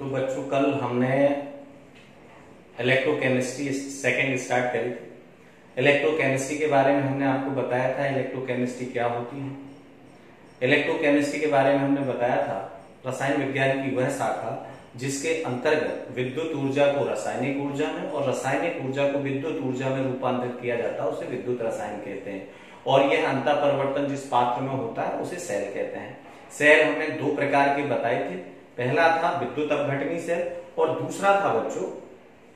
तो बच्चों कल हमने इलेक्ट्रोकेमिस्ट्री सेकंड स्टार्ट करी थी। इलेक्ट्रोकेमिस्ट्री के बारे में हमने आपको बताया था इलेक्ट्रोकेमिस्ट्री क्या होती है। इलेक्ट्रोकेमिस्ट्री के बारे में हमने बताया था रसायन विज्ञान की वह शाखा जिसके अंतर्गत विद्युत ऊर्जा को रासायनिक ऊर्जा में और रासायनिक ऊर्जा को विद्युत ऊर्जा में रूपांतरित किया जाता है, उसे विद्युत रसायन कहते हैं। और यह अंतः परिवर्तन जिस पात्र में होता है उसे सेल कहते हैं। सेल हमने दो प्रकार के बताए थे, पहला था विद्युत अपघटनी सेल और दूसरा था बच्चों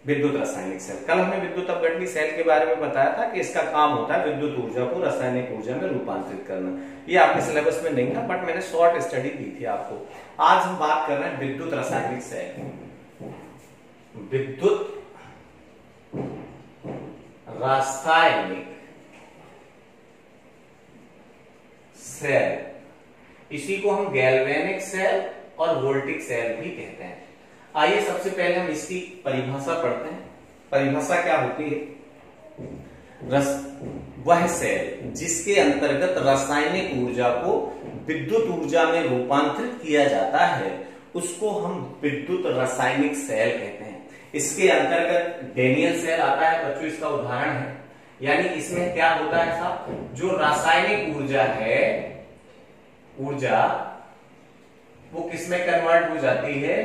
विद्युत रासायनिक सेल। कल हमने विद्युत अपघटनी सेल के बारे में बताया था कि इसका काम होता है विद्युत ऊर्जा को रासायनिक ऊर्जा में रूपांतरित करना। ये आपके सिलेबस में नहीं था बट मैंने शॉर्ट स्टडी दी थी आपको। आज हम बात कर रहे हैं विद्युत रासायनिक सेल। विद्युत रासायनिक सेल, इसी को हम गैल्वेनिक सेल और वोल्टिक सेल भी कहते हैं। आइए सबसे पहले हम इसकी परिभाषा पढ़ते हैं। परिभाषा क्या होती है? वह सेल जिसके अंतर्गत रासायनिक ऊर्जा को विद्युत ऊर्जा में रूपांतरित किया जाता है उसको हम विद्युत रासायनिक सेल कहते हैं। इसके अंतर्गत डेनियल सेल आता है बच्चों, इसका उदाहरण है। यानी इसमें क्या होता है साहब, जो रासायनिक ऊर्जा है, ऊर्जा वो किसमें कन्वर्ट हो जाती है?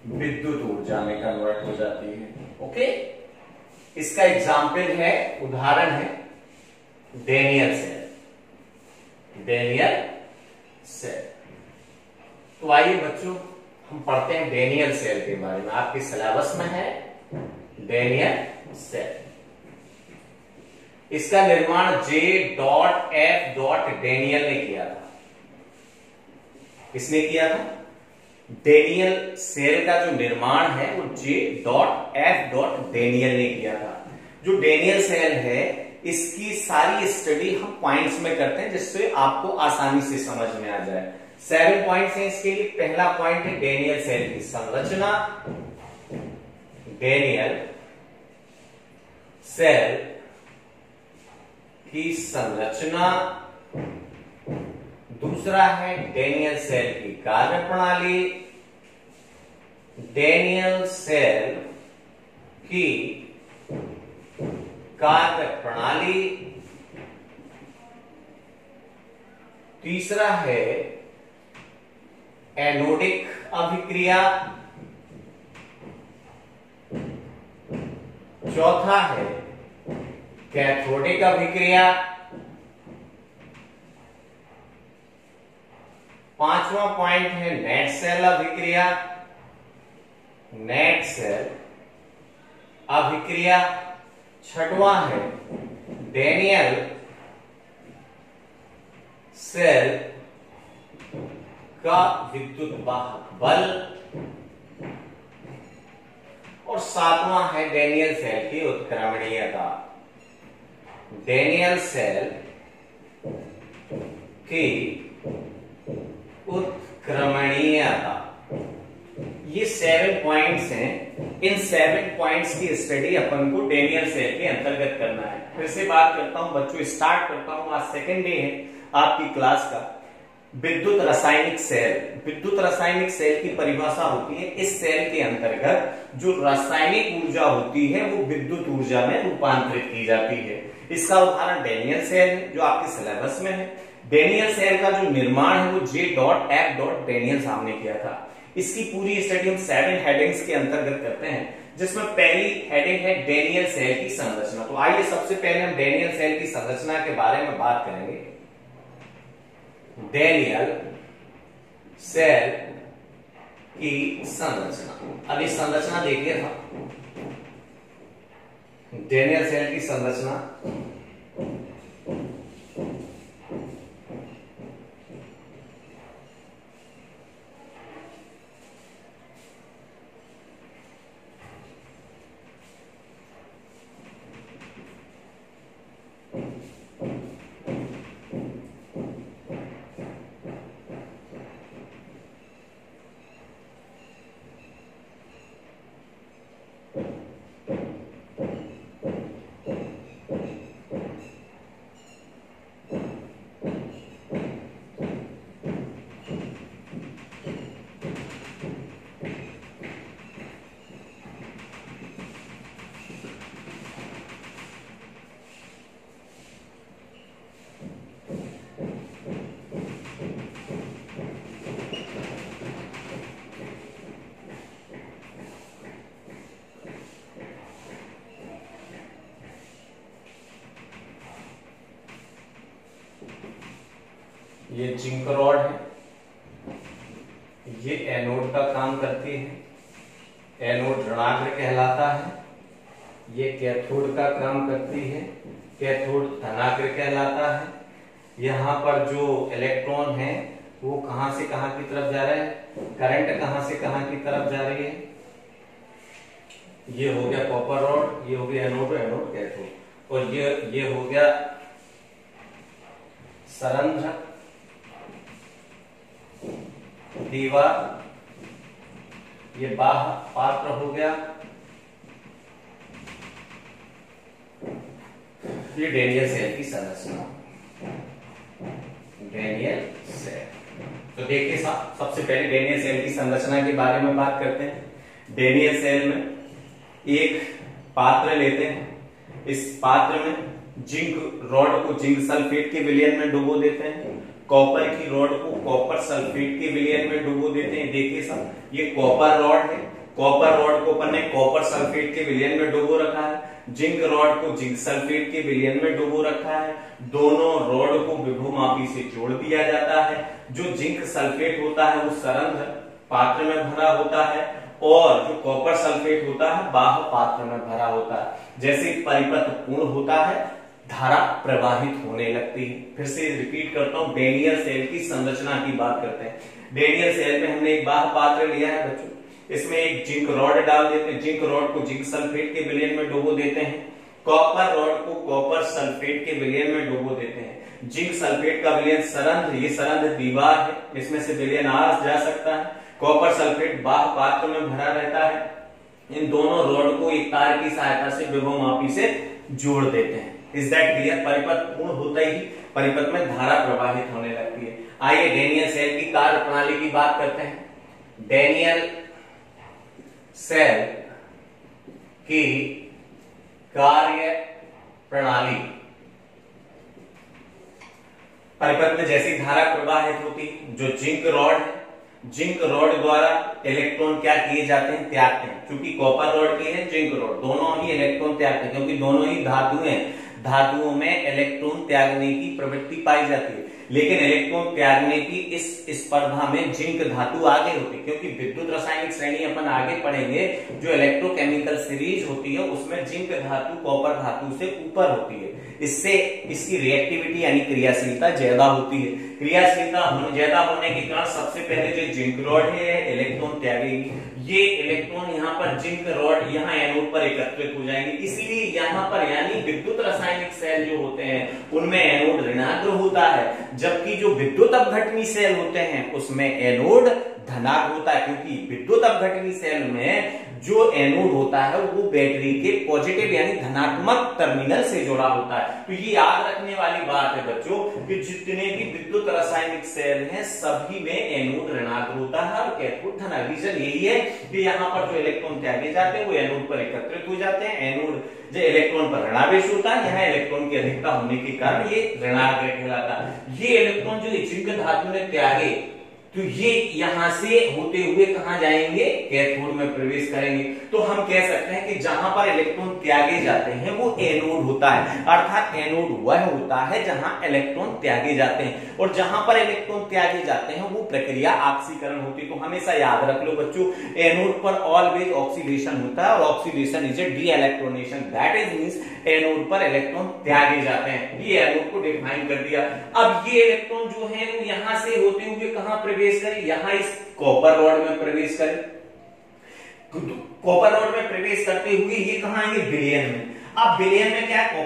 विद्युत ऊर्जा में कन्वर्ट हो जाती है। ओके, इसका एग्जाम्पल है, उदाहरण है डेनियल सेल। Daniel cell. तो आइए बच्चों हम पढ़ते हैं डेनियल सेल के बारे में। आपके सिलेबस में है डेनियल सेल। इसका निर्माण J.F. डेनियल ने किया था। किसने किया था? डेनियल सेल का जो निर्माण है वो J.F. डेनियल ने किया था। जो डेनियल सेल है इसकी सारी स्टडी हम पॉइंट्स में करते हैं जिससे आपको आसानी से समझ में आ जाए। 7 पॉइंट्स हैं इसके लिए। पहला पॉइंट है डेनियल सेल की संरचना। डेनियल सेल की संरचना। दूसरा है डेनियल सेल की कार्यप्रणाली। डेनियल सेल की कार्यप्रणाली। तीसरा है एनोडिक अभिक्रिया। चौथा है कैथोडिक अभिक्रिया। पांचवा पॉइंट है नेट सेल अभिक्रिया। नेट सेल अभिक्रिया। छठवां है डेनियल सेल का विद्युत वाहक बल। और सातवां है डेनियल सेल की उत्क्रमणीयता। डेनियल सेल की उत्क्रमणीयता। ये 7 पॉइंट्स हैं। इन 7 पॉइंट्स की स्टडी अपन को डेनियल सेल के अंतर्गत करना है। फिर से बात करता हूं बच्चों, स्टार्ट करता हूं। आज सेकेंड डे है आपकी क्लास का। विद्युत रासायनिक सेल। विद्युत रासायनिक सेल की परिभाषा होती है इस सेल के अंतर्गत जो रासायनिक ऊर्जा होती है वो विद्युत ऊर्जा में रूपांतरित की जाती है। इसका उदाहरण डेनियल सेल है जो आपके सिलेबस में है। डेनियल सेल का जो निर्माण है वो J.F. डेनियल साहब ने किया था। इसकी पूरी स्टडी हम 7 हेडिंग्स के अंतर्गत करते हैं जिसमें पहली हेडिंग है डेनियल सेल की संरचना। तो आइए सबसे पहले हम डेनियल सेल की संरचना के बारे में बात करेंगे। डेनियल सेल की संरचना। अब इस संरचना देखिए था, डेनियल सेल की संरचना। ये जिंक रॉड है, ये एनोड का काम करती है, एनोड ऋणाग्र कहलाता है। ये कैथोड का काम करती है, कैथोड धनाग्र कहलाता है। यहाँ पर जो इलेक्ट्रॉन है वो कहां से कहां की तरफ जा रहे हैं, करंट कहां से कहां की तरफ जा रही है। ये हो गया कॉपर रॉड, ये हो गया एनोड, एनोड कैथोड, और ये हो गया सरंध्र, दीवार, ये बाह्य पात्र हो गया, ये डेनियल सेल की संरचना, डेनियल सेल। तो देखिए सबसे पहले डेनियल सेल की संरचना के बारे में बात करते हैं। डेनियल सेल में एक पात्र लेते हैं, इस पात्र में जिंक रॉड को जिंक सल्फेट के विलयन में डुबो देते हैं, कॉपर की रॉड को कॉपर सल्फेट के विलयन में डुबो देते हैं। देखिए साहब, ये कॉपर रॉड है, कॉपर रॉड को अपन ने कॉपर सल्फेट के विलयन में डुबो रखा है, जिंक रॉड को जिंक सल्फेट के विलयन में डुबो रखा है। दोनों रॉड को विभवमापी से जोड़ दिया जाता है। जो जिंक सल्फेट होता है वो सरंध्र पात्र में भरा होता है, और जो कॉपर सल्फेट होता है बाह्य पात्र में भरा होता है। जैसे परिपथ पूर्ण होता है, धारा प्रवाहित होने लगती है। फिर से रिपीट करता हूं, डेनियल सेल की संरचना की बात करते हैं। डेनियल सेल में हमने एक बाह्य पात्र लिया है बच्चों, इसमें एक जिंक रॉड डाल देते हैं, जिंक रॉड को जिंक सल्फेट के विलयन में डुबो देते हैं, कॉपर रॉड को कॉपर सल्फेट के विलयन में डुबो देते हैं। जिंक सल्फेट का विलयन सरंध्र, ये सरंध्र दीवार है, इसमें से विलयन आ जा सकता है। कॉपर सल्फेट बाह्य पात्र में भरा रहता है। इन दोनों रॉड को एक तार की सहायता से विभवमापी से जोड़ देते हैं। Is that clear? परिपथ पूर्ण होता ही परिपथ में धारा प्रवाहित होने लगती है। आइए डेनियल सेल की कार्य प्रणाली की बात करते हैं। डेनियल सेल की कार्य प्रणाली, परिपथ में जैसी धारा प्रवाहित होती, जो जिंक रॉड है, जिंक रॉड द्वारा इलेक्ट्रॉन क्या किए जाते हैं, त्यागते हैं। क्योंकि कॉपर रॉड की है, जिंक रॉड, दोनों ही इलेक्ट्रॉन त्यागते हैं, क्योंकि दोनों ही धातु हैं। धातुओं में इलेक्ट्रॉन त्यागने की प्रवृत्ति पाई जाती है, लेकिन इलेक्ट्रॉन त्यागने की इस स्पर्धा में जिंक धातु आगे होती है। क्योंकि विद्युत रासायनिक श्रेणी अपन आगे पढ़ेंगे, जो इलेक्ट्रोकेमिकल सीरीज होती है उसमें जिंक धातु कॉपर धातु से ऊपर होती है। इससे इसकी रिएक्टिविटी यानी क्रियाशीलता ज्यादा होती है। क्रियाशीलता ज्यादा होने के कारण सबसे पहले जो जिंक रॉड है इलेक्ट्रॉन त्यागेगी। ये इलेक्ट्रॉन यहाँ पर जिंक रॉड यहाँ एनोड पर एकत्रित हो जाएंगे। इसलिए यहाँ पर यानी विद्युत रासायनिक सेल जो होते हैं उनमें एनोड ऋणाग्र होता है, जबकि जो विद्युत अपघटनी सेल होते हैं उसमें एनोड धनात्मक होता है। क्योंकि विद्युत अपघटनी सेल में जो एनोड होता है वो बैटरी के पॉजिटिव यानी धनात्मक टर्मिनल से जुड़ा होता है। तो ये याद रखने वाली बात है बच्चों कि जितने भी विद्युत रासायनिक सेल हैं सभी में एनोड ऋणात्मक होता है और कैथोड धनात्मक। रीजन यही है कि यहाँ पर जो इलेक्ट्रॉन त्यागे जाते हैं वो एनोड पर एकत्रित हो जाते हैं। एनोड जो इलेक्ट्रॉन पर ऋणावेश होता है, यहाँ इलेक्ट्रॉन की अधिकता होने के कारण ये ऋणाग्र कहलाता है। ये इलेक्ट्रॉन जो जिंक धातु में त्यागे तो ये यहां से होते हुए कहां जाएंगे, कैथोड में प्रवेश करेंगे। तो हम कह सकते हैं कि जहां पर इलेक्ट्रॉन त्यागे जाते हैं वो एनोड होता है, अर्थात एनोड वह होता है जहां इलेक्ट्रॉन त्यागे जाते हैं। और जहां पर इलेक्ट्रॉन त्यागे जाते हैं वो प्रक्रिया ऑक्सीकरण होती है। तो हमेशा याद रख लो बच्चों, एनोड पर ऑलवेज ऑक्सीडेशन होता है और oxidation is a de electronation, that is means anode पर इलेक्ट्रॉन त्यागे जाते हैं। ये एनोड को डिफाइन कर दिया। अब ये इलेक्ट्रॉन जो है वो यहां से होते हुए कहां प्रवेश करें, यहां इस कॉपर रॉड में प्रवेश करें। कॉपर रॉड में प्रवेश करते हुए ये कहां आएंगे, विलयन में। अब विलयन में क्या है,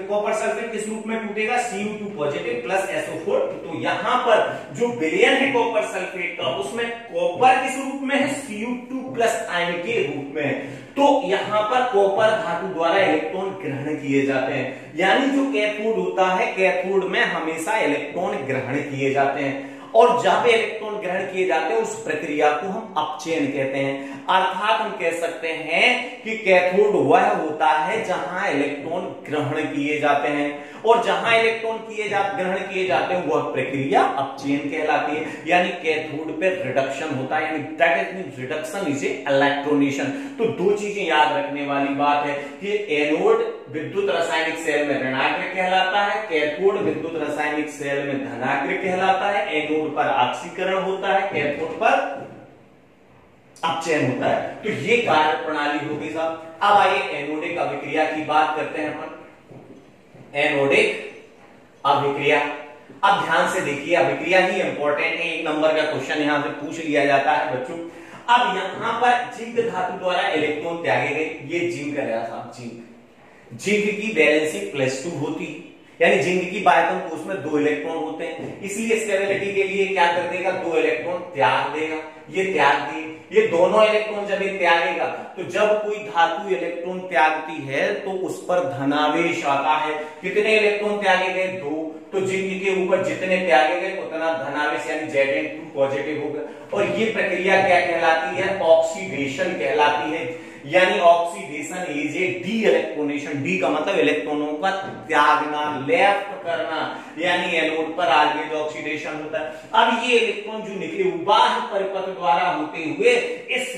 कॉपर सल्फेट किस रूप में टूटेगा, Cu2 पॉजिटिव प्लस SO4। तो यहां पर जो विलयन है कॉपर सल्फेट का उसमें कॉपर किस रूप में है, Cu2 प्लस आयन के रूप में है। तो यहां पर कॉपर धातु द्वारा इलेक्ट्रॉन ग्रहण किए जाते हैं। यानी जो कैथोड होता है, कैथोड में हमेशा इलेक्ट्रॉन ग्रहण किए जाते हैं। और जहां पे इलेक्ट्रॉन ग्रहण किए जाते हैं उस प्रक्रिया को हम अपचयन कहते हैं। अर्थात हम कह सकते हैं कि कैथोड वह होता है जहां इलेक्ट्रॉन ग्रहण किए जाते हैं, और जहां इलेक्ट्रॉन ग्रहण किए जाते हैं वह प्रक्रिया अपचयन कहलाती है। यानी कैथोड पे रिडक्शन होता है, यानी that is mean reduction is a electronation. तो दो चीजें याद रखने वाली बात है कि एनोड विद्युत रासायनिक सेल में ऋणाग्र कहलाता है, कैथोड विद्युत रासायनिक सेल में धनाग्र कहलाता है, एनोड पर ऑक्सीकरण होता है, कैथोड पर अपचयन होता है। तो ये कार्य प्रणाली होगी साहब। अब आइए एनोडिक अभिक्रिया की बात करते हैं अपन। एनोडिक अभिक्रिया, अब ध्यान से देखिए, अभिक्रिया ही इंपॉर्टेंट है, 1 नंबर का क्वेश्चन यहां से पूछ लिया जाता है बच्चों। अब यहां पर जिंक धातु द्वारा इलेक्ट्रॉन त्यागे गए, ये जिंक है साहब, जिंक की वैलेंसी +2 होती है, यानी जिंक की बायतम कोष में 2 इलेक्ट्रॉन होते हैं, इसलिए स्टेबिलिटी के लिए क्या कर देगा, 2 इलेक्ट्रॉन त्याग देगा। ये त्याग दिए, ये दोनों इलेक्ट्रॉन जब ये त्यागेगा तो जब कोई धातु इलेक्ट्रॉन त्यागती है तो उस पर धनावेश आता है। कितने इलेक्ट्रॉन त्यागे गए, 2, तो जिंक के ऊपर जितने त्यागे गए उतना धनावेश यानी Zn2 पॉजिटिव होगा। और ये प्रक्रिया क्या कहलाती है, ऑक्सीडेशन कहलाती है, यानी oxidation is a de electronation. De का मतलब इलेक्ट्रॉनों का त्यागना, लेफ्ट करना, यानी एनोड पर आगे जो ऑक्सीडेशन होता है। अब ये इलेक्ट्रॉन जो निकले बाह्य परिपथ द्वारा होते हुए इस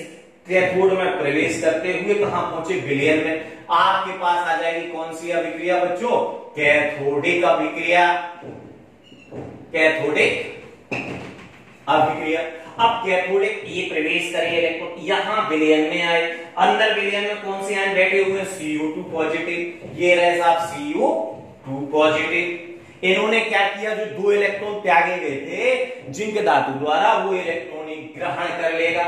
कैथोड में प्रवेश करते हुए कहां पहुंचे, विलयन में। आपके पास आ जाएगी कौन सी अभिक्रिया बच्चों, कैथोडिक अभिक्रिया, कैथोडिक अभिक्रिया। अब कैथोडिक ये प्रवेश करे इलेक्ट्रॉन, यहां विलयन में आए, अंदर विलयन में कौन से आयन बैठे हुए, CO2 पॉजिटिव, ये रहे साहब CO2 पॉजिटिव। इन्होंने क्या किया, जो 2 इलेक्ट्रॉन त्यागे गए थे जिंक धातु द्वारा, वो इलेक्ट्रॉन ग्रहण कर लेगा।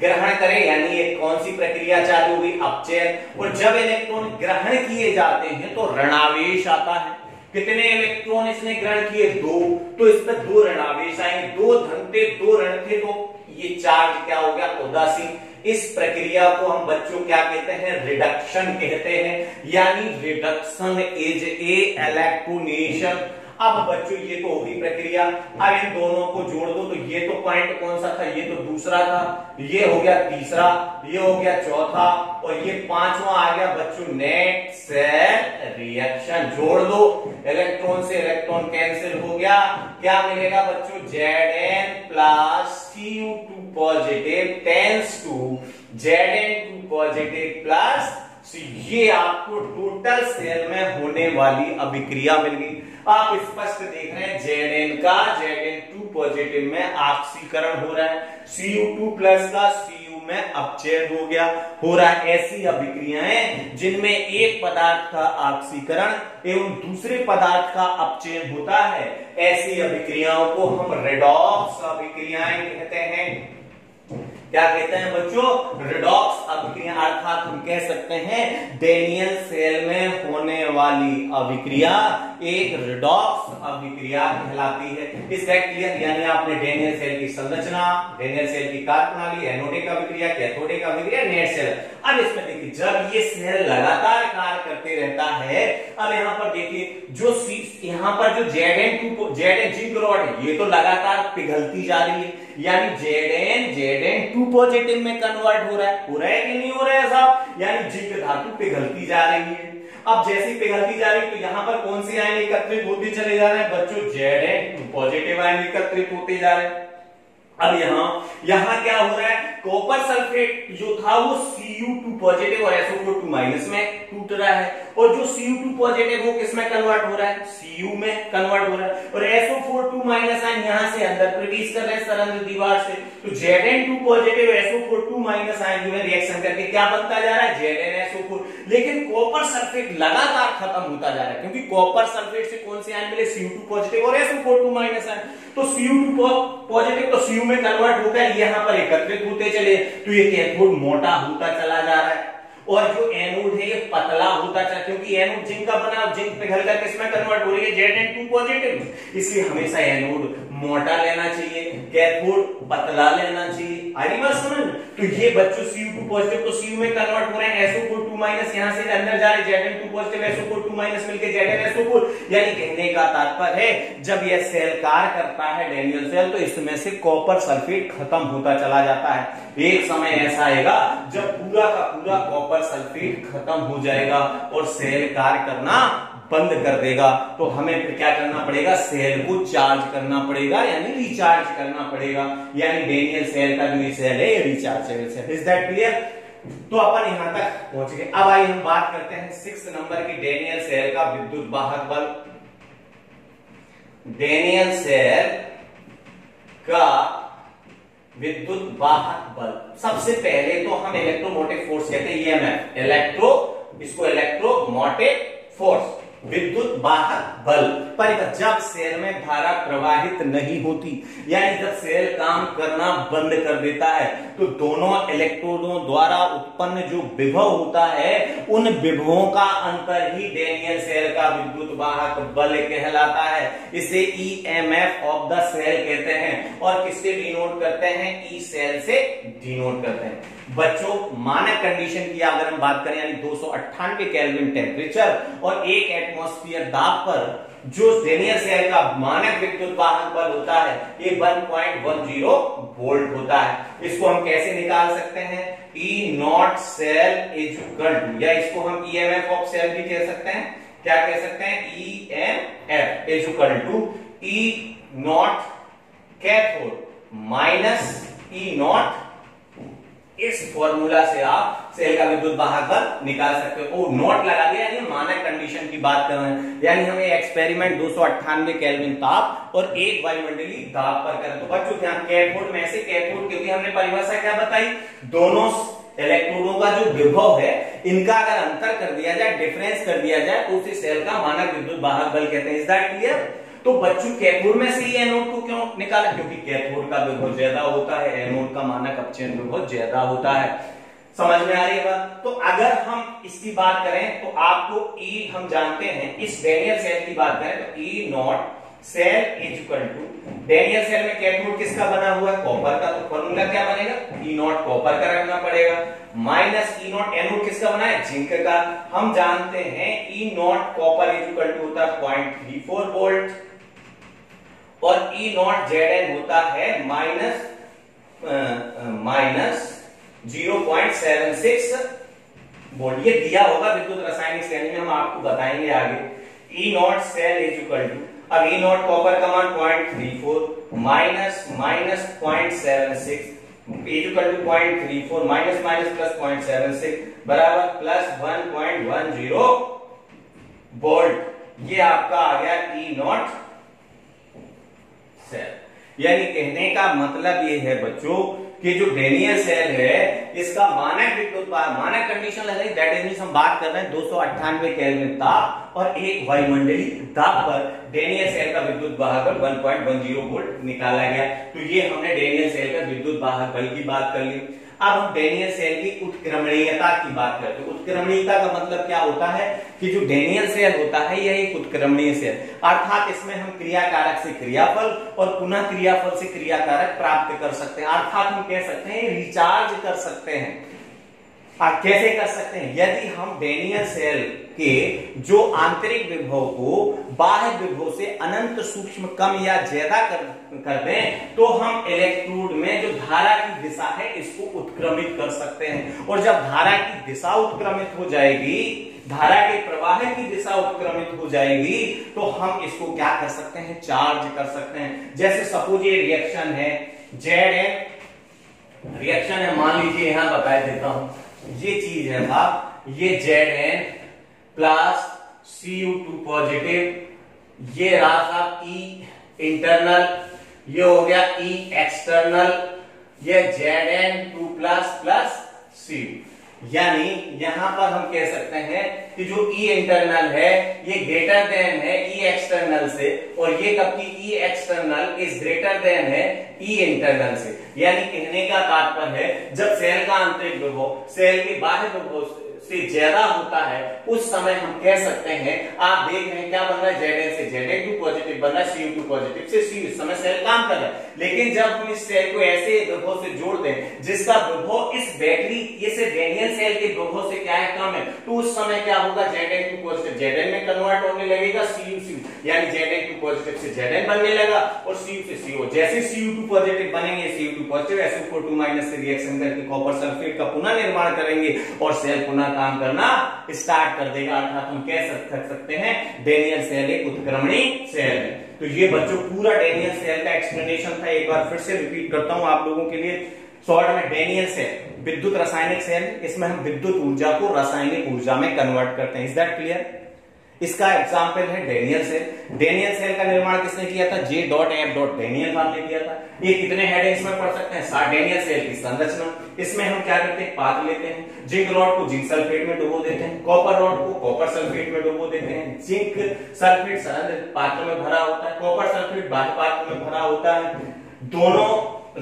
ग्रहण करे यानी एक कौन सी प्रक्रिया चालू हुई, अपचयन। और जब इलेक्ट्रॉन ग्रहण किए जाते हैं तो ऋणावेश आता है। कितने इलेक्ट्रॉन इसने ग्रहण किए, 2, तो इस पर 2 ऋणावेश आएंगे, 2 धन थे 2 ऋण थे, तो ये चार्ज क्या हो गया, उदासीन। इस प्रक्रिया को हम बच्चों क्या कहते हैं, रिडक्शन कहते हैं, यानी रिडक्शन इज ए इलेक्ट्रोनेशन। अब बच्चों ये तो होगी प्रक्रिया। अब इन दोनों को जोड़ दो, तो ये तो पॉइंट कौन सा था, ये तो दूसरा था, ये हो गया तीसरा, ये हो गया चौथा, और ये 5वां आ गया बच्चों नेट सेल रिएक्शन। जोड़ दो, इलेक्ट्रॉन से इलेक्ट्रॉन कैंसिल हो गया, क्या मिलेगा बच्चों, Zn plus Cu2 positive tends to Zn2 positive plus, ये आपको टोटल सेल में होने वाली अभिक्रिया मिल गई। आप स्पष्ट देख रहे हैं Zn का Zn2 पॉजिटिव में ऑक्सीकरण हो रहा है, Cu2 प्लस का Cu में अपचयन हो रहा है। ऐसी अभिक्रियाएं जिनमें एक पदार्थ का ऑक्सीकरण एवं दूसरे पदार्थ का अपचयन होता है, ऐसी अभिक्रियाओं को हम रेडॉक्स अभिक्रियाएं कहते हैं। क्या कहते हैं बच्चों, रिडॉक्स अभिक्रिया, अर्थात हम कह सकते हैं डेनियल सेल में होने वाली अभिक्रिया एक रिडॉक्स अभिक्रिया कहलाती है। इस क्लियर, यानी आपने डेनियल सेल की संरचना, डेनियल सेल की कार्यप्रणाली, एनोडिक अभिक्रिया, कैथोडिक अभिक्रिया, नेट सेल। अब इसमें देखिए जब ये सेल लगातार कार्य करते रहता है, अब यहाँ पर देखिए जो यहाँ पर जो Zn जिंक रॉड है, ये तो लगातार पिघलती जा रही है, यानी Zn2 पॉजिटिव में कन्वर्ट हो रहा है कि नहीं हो रहा है साहब, यानी जिंक धातु पिघलती जा रही है। अब जैसी पिघलती जा रही है तो यहाँ पर कौन से आयन एकत्रित होते चले जा रहे हैं बच्चों, Zn2 पॉजिटिव आयन एकत्रित होते जा रहे हैं। अब यहाँ क्या हो रहा है, कॉपर सल्फेट जो था वो Cu2 पॉजिटिव और SO4 माइनस में टूट रहा है, और जो Cu2 पॉजिटिव वो किस में कन्वर्ट हो रहा है, Cu में कन्वर्ट हो रहा है, और SO4 माइनस आयन यहाँ से अंदर प्रवेश कर रहे हैं सरंध्र दीवार से। तो Zn2 positive SO4 minus ion जो है रिएक्शन करके क्या बनता जा रहा है, ZnSO4। लेकिन कॉपर सल्फेट लगातार खत्म होता जा रहा है, क्योंकि कॉपर सल्फेट से कौन से आयन मिले, Cu2 पॉजिटिव और SO4 माइनस आयन। तो Cu2 पॉजिटिव तो Cu में कन्वर्ट होकर यहाँ पर एकत्रित होते चले, तो ये कैथोड मोटा होता चला जा रहा है, और जो एनोड है ये पतला होता चला, क्योंकि एनोड जिंक का बना, जिंक पिघल कर किसमें कन्वर्ट हो रही है, Zn2 पॉजिटिव, इसलिए हमेशा एनोड मोटा लेना चाहिए, कैथोड पतला लेना चाहिए। आई बात समझ। तो ये बच्चों Cu2 पॉजिटिव तो Cu में कन्वर्ट हो रहे हैं, SO4 माइनस यहाँ से अंदर जा रहे हैं, Zn2 पॉजिटिव SO4 माइनस मिलकर ZnSO4, यानी कहने का तात्पर्य है जब यह सेल कार्य करता है डेनियल सेल, तो इसमें से कॉपर सल्फेट खत्म होता चला जाता है। एक समय ऐसा आएगा जब पूरा का पूरा कॉपर सल्फेट खत्म हो जाएगा और सेल कार्य करना बंद कर देगा, तो हमें फिर क्या करना पड़ेगा, सेल को चार्ज करना पड़ेगा, यानी रिचार्ज करना पड़ेगा, यानी डेनियल सेल का जो सेल है rechargeable cell. Is that clear. तो अपन यहां तक पहुंच गए। अब आइए हम बात करते हैं 6 नंबर की डेनियल सेल का विद्युत वाहक बल। डेनियल सेल का विद्युत वाहक बल, सबसे पहले तो हम इलेक्ट्रोमोटिव फोर्स कहते हैं ईएमएफ, इसको इलेक्ट्रोमोटिव फोर्स, विद्युत वाहक बल। पर जब सेल में धारा प्रवाहित नहीं होती, यानी जब सेल काम करना बंद कर देता है, तो दोनों इलेक्ट्रोडों द्वारा उत्पन्न जो विभव होता है, उन विभवों का अंतर ही डेनियल सेल का विद्युत वाहक बल कहलाता है। इसे ईएमएफ ऑफ द सेल कहते हैं। और किससे डिनोट करते हैं? ई सेल से डिनोट करते हैं। बच्चों, मानक कंडीशन की अगर हम बात करें, यानी 298 केल्विन टेम्परेचर और 1 एटमॉस्फेयर दाब पर जो डेनियल सेल का मानक विद्युत वाहक बल होता है, ये 1.10 वोल्ट होता है। इसको हम कैसे निकाल सकते हैं? E naught cell is equal to, या इसको हम ईएमएफ ऑफ सेल भी कह सकते हैं। क्या कह सकते हैं? EMF is equal to E naught cathode minus E naught. इस फॉर्मूला से आप सेल का विद्युत वाहक बल निकाल सकते हो। नोट लगा दिया, यानी मानक कंडीशन की बात कर रहे हैं, यानी हमें एक्सपेरिमेंट 298 केल्विन ताप और 1 वायुमंडलीय दाब पर करें। तो बच्चों ध्यान, कैथोड में से कैथोड, क्योंकि हमने परिभाषा क्या बताई, दोनों इलेक्ट्रोडों का जो विभव है, इनका अगर अंतर कर दिया जाए, डिफरेंस कर दिया जाए, तो उसी सेल का मानक विद्युत वाहक बल कहते हैं। Is that clear? तो बच्चों, कैथोड में से ही एनोड को क्यों निकाला? क्योंकि कैथोड का विभव ज्यादा होता है, एनोड का मानक अपचयन विभव ज्यादा होता है। समझ में आ रही है बात? तो अगर हम इसकी बात करें तो आपको ई हम जानते हैं, इस डेनियल सेल की बात करें तो E naught cell is equal to, Daniell cell में कैथोड किसका बना हुआ है? कॉपर का। तो फॉर्मूला क्या बनेगा? ई नॉट कॉपर का रखना पड़ेगा, माइनस ई नॉट एनोड किसका बना है? जिंक का। हम जानते हैं E naught copper is equal to होता है 0.34 वोल्ट और ई नॉट जेड होता है माइनस 0.76 वोल्ट। ये दिया होगा विद्युत रासायनिक श्रेणी में, हम आपको बताएंगे आगे। E naught cell is equal to, अब ई नॉट कॉपर का मान 0.34 minus 0.76 is equal to 0.34 minus plus 0.76 बराबर प्लस 1.10 वोल्ट। ये आपका आ गया ई नॉट सेल। यानी कहने का मतलब ये है बच्चों कि जो डेनियल सेल है, इसका मानक विद्युत मानक कंडीशन लगाई, दैट इज हम बात कर रहे हैं 298 केल्विन ताप और 1 वायुमंडलीय दाब पर डेनियल सेल का विद्युत वाहक बल 1.10 वोल्ट निकाला गया। तो ये हमने डेनियल सेल का विद्युत वाहक बल की बात कर ली। अब हम डेनियल सेल की उत्क्रमणीयता की बात करते हैं। उत्क्रमणीयता का मतलब क्या होता है कि जो डेनियल सेल होता है यह एक उत्क्रमणीय सेल, अर्थात इसमें हम क्रियाकारक से क्रियाफल और पुनः क्रियाफल से क्रियाकारक प्राप्त कर सकते हैं, अर्थात हम कह सकते हैं रिचार्ज कर सकते हैं। कैसे कर सकते हैं? यदि हम डेनियल सेल के जो आंतरिक विभव को बाह्य विभव से अनंत सूक्ष्म कम या ज्यादा कर दें, तो हम इलेक्ट्रोड में जो धारा की दिशा है इसको उत्क्रमित कर सकते हैं। और जब धारा की दिशा उत्क्रमित हो जाएगी, धारा के प्रवाह की दिशा उत्क्रमित हो जाएगी, तो हम इसको क्या कर सकते हैं? चार्ज कर सकते हैं। जैसे सपोज ये रिएक्शन है, जेड रिएक्शन है, मान लीजिए यहां बता देता हूं, ये चीज है साहब, ये Zn प्लस Cu2 पॉजिटिव, ये रहा साहब E इंटरनल, ये हो गया E एक्सटर्नल, ये Zn2 प्लस प्लस Cu। यानी यहां पर हम कह सकते हैं कि जो E इंटरनल है ये ग्रेटर देन है E एक्सटर्नल से, और ये कब की E external is greater than है E इंटरनल से। यानी कहने का तात्पर्य है जब सेल का आंतरिक विभव सेल के बाह्य विभव से ज्यादा होता है, उस समय हम कह सकते हैं, आप देख रहे हैं क्या बन रहा है, Zn से Zn2 पॉजिटिव बन रहा है, Cu2 पॉजिटिव से Cu, इस समय सेल काम कर रहा है। लेकिन जब हम इस सेल को ऐसे विभव से जोड़ दें जिसका विभव इस बैटरी ये से डेनियल सेल के विभव से क्या है, कम है, तो उस समय क्या होगा, Zn2 पॉजिटिव Zn में कन्वर्ट होने लगेगा, Cu, यानी Zn2 पॉजिटिव से Zn बनने लगा और Cu से Cu। जैसे Cu2 पॉजिटिव बनेंगे, Cu2 पॉजिटिव SO4 माइनस से रिएक्शन करके कॉपर सल्फेट का पुनः निर्माण करेंगे और सेल पुनः काम करना स्टार्ट कर देगा। अर्थात हम कह सकते हैं डेनियल सेल एक उत्क्रमणीय सेल है। तो ये बच्चों पूरा डेनियल सेल का एक्सप्लेनेशन था। एक बार फिर से रिपीट करता हूं आप लोगों के लिए। शॉर्ट में डेनियल सेल, विद्युत रासायनिक सेल, इसमें हम विद्युत ऊर्जा को रासायनिक ऊर्जा में कन्वर्ट करते हैं। Is that clear? इसका एग्जाम्पल है डेनियल सेल। डेनियल सेल का निर्माण किसने किया था? J.F. डेनियल साहब ने किया था। ये कितने हेड है इसमें पढ़ सकते हैं? डेनियल सेल की संरचना, इसमें हम क्या करते हैं? पात्र लेते हैं, जिंक रॉड को जिंक सल्फेट में डुबो देते हैं, कॉपर रॉड को कॉपर सल्फेट में डुबो देते हैं। जिंक सल्फेट सरल पात्र में भरा होता है, कॉपर सल्फेट बाह्य पात्र में भरा होता है। दोनों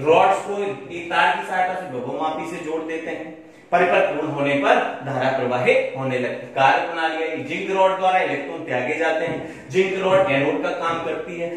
रॉड्स को एक तार की सहायता से बहुमापी से जोड़ देते हैं। परिपथ पूर्ण होने पर धारा प्रवाहित होने लगती है। कार्य प्रणाली, जिंक रॉड द्वारा इलेक्ट्रॉन त्यागे जाते हैं। जिंक रॉड एनोड का काम करती है,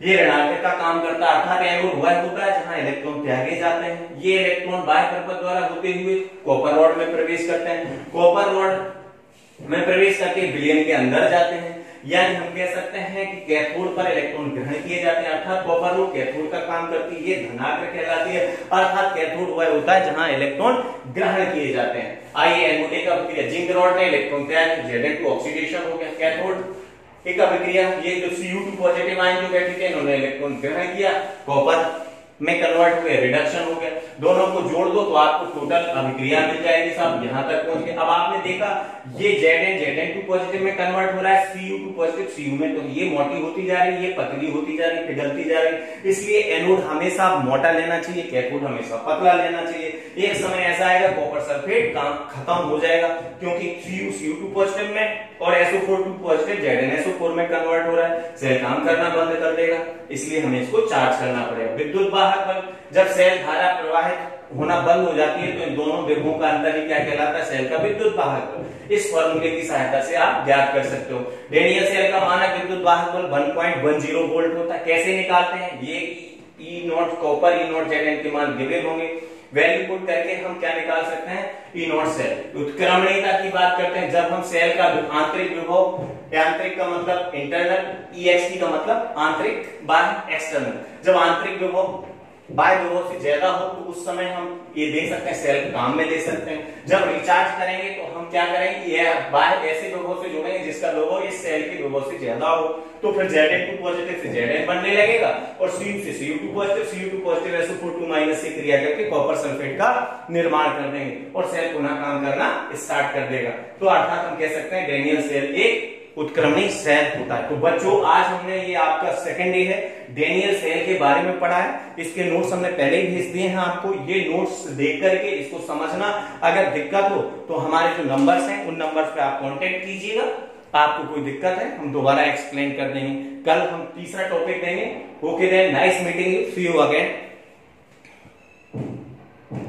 ये ऋणात्मक का काम करता है, अर्थात एनोड वह होता है जहां इलेक्ट्रॉन त्यागे जाते हैं। ये इलेक्ट्रॉन बाह्य परिपथ द्वारा होते हुए कॉपर रॉड में प्रवेश करते हैं। कॉपर रॉड में प्रवेश करके विलयन के अंदर जाते हैं, यानी हम कह सकते हैं कि कैथोड पर इलेक्ट्रॉन ग्रहण किए जाते हैं, अर्थात कॉपर रॉड कैथोड का काम करती है। ये धनात्मक कहलाती है, अर्थात कैथोड वह होता है जहां इलेक्ट्रॉन ग्रहण किए जाते हैं। आइए एनोड का अभिक्रिया, जिंक रॉड ने इलेक्ट्रॉन त्याग, Zn2 ऑक्सीडेशन हो गया। कैथोड एक अभिक्रिया, ये जो Cu2 पॉजिटिव आयन जो बैठे थे इन्होंने इलेक्ट्रॉन ग्रहण किया, कॉपर में कन्वर्ट हुए, रिडक्शन हो गया। दोनों को जोड़ दो तो आपको टोटल अभिक्रिया मिल जाएगी साहब, यहां तक पहुंच गए। अब आपने देखा ये Zn2 पॉजिटिव में कन्वर्ट हो रहा है, Cu2 पॉजिटिव Cu में, तो ये मोटी होती जा रही है, ये पतली होती जा रही है, पिघलती जा रही है। इसलिए एनोड हमेशा मोटा लेना चाहिए, कैथोड हमेशा पतला लेना चाहिए। एक समय ऐसा आएगा कॉपर सल्फेट काम खत्म हो जाएगा, क्योंकि Cu2 पॉजिटिव में और SO4 पॉजिटिव ZnSO4 में कन्वर्ट हो रहा है, सेल काम करना बंद कर देगा। इसलिए हमें इसको चार्ज करना पड़ेगा। विद्युत वाहक बल, जब सेल धारा प्रवाहित होना बंद हो जाती है तो इन दोनों विभवों का अंतर ही क्या कहलाता है? सेल का विद्युत वाहक बल। इस फॉर्मूले की सहायता से आप ज्ञात कर सकते हो। डेनियल सेल का मानक विद्युत वाहक बल 1.10 वोल्ट होता है। कैसे निकालते हैं? ये E0 कॉपर, E0 Zn के मान गिवन होंगे, वैल्यू पुट करके हम क्या निकाल सकते हैं? E0 cell. उत्क्रमणीयता की बात करते हैं, जब हम सेल का आंतरिक विभव, आंतरिक का मतलब इंटरनल, EXT का मतलब आंतरिक, बाह्य एक्सटर्नल, जब आंतरिक विभव बाह्य विभव से ज्यादा हो तो उस समय हम ये दे सकते हैं, सेल काम में ले सकते हैं। जब रिचार्ज करेंगे तो हम क्या करेंगे? ये बाह्य ऐसे विभव से जोड़ेंगे जिसका विभव इस सेल के विभव से ज्यादा हो, तो फिर Zn2 पॉजिटिव से Zn बनने लगेगा और Cu से Cu2 पॉजिटिव SO4 माइनस से क्रिया करके कॉपर सल्फेट का निर्माण कर देंगे और सेल पुनः काम करना स्टार्ट कर देगा। तो अर्थात हम कह सकते हैं डेनियल सेल एक उत्क्रमणीय सेल होता है। तो बच्चों आज हमने ये आपका सेकंड डे है, डेनियल सेल के बारे में पढ़ा है। इसके नोट्स हमने पहले ही भेज दिए हैं आपको, ये नोट्स देख करके इसको समझना। अगर दिक्कत हो तो हमारे जो नंबर्स हैं उन नंबर्स पे आप कांटेक्ट कीजिएगा। आपको कोई दिक्कत है हम दोबारा एक्सप्लेन कर देंगे। कल हम तीसरा टॉपिक देंगे। Okay then, nice meeting you, see you again.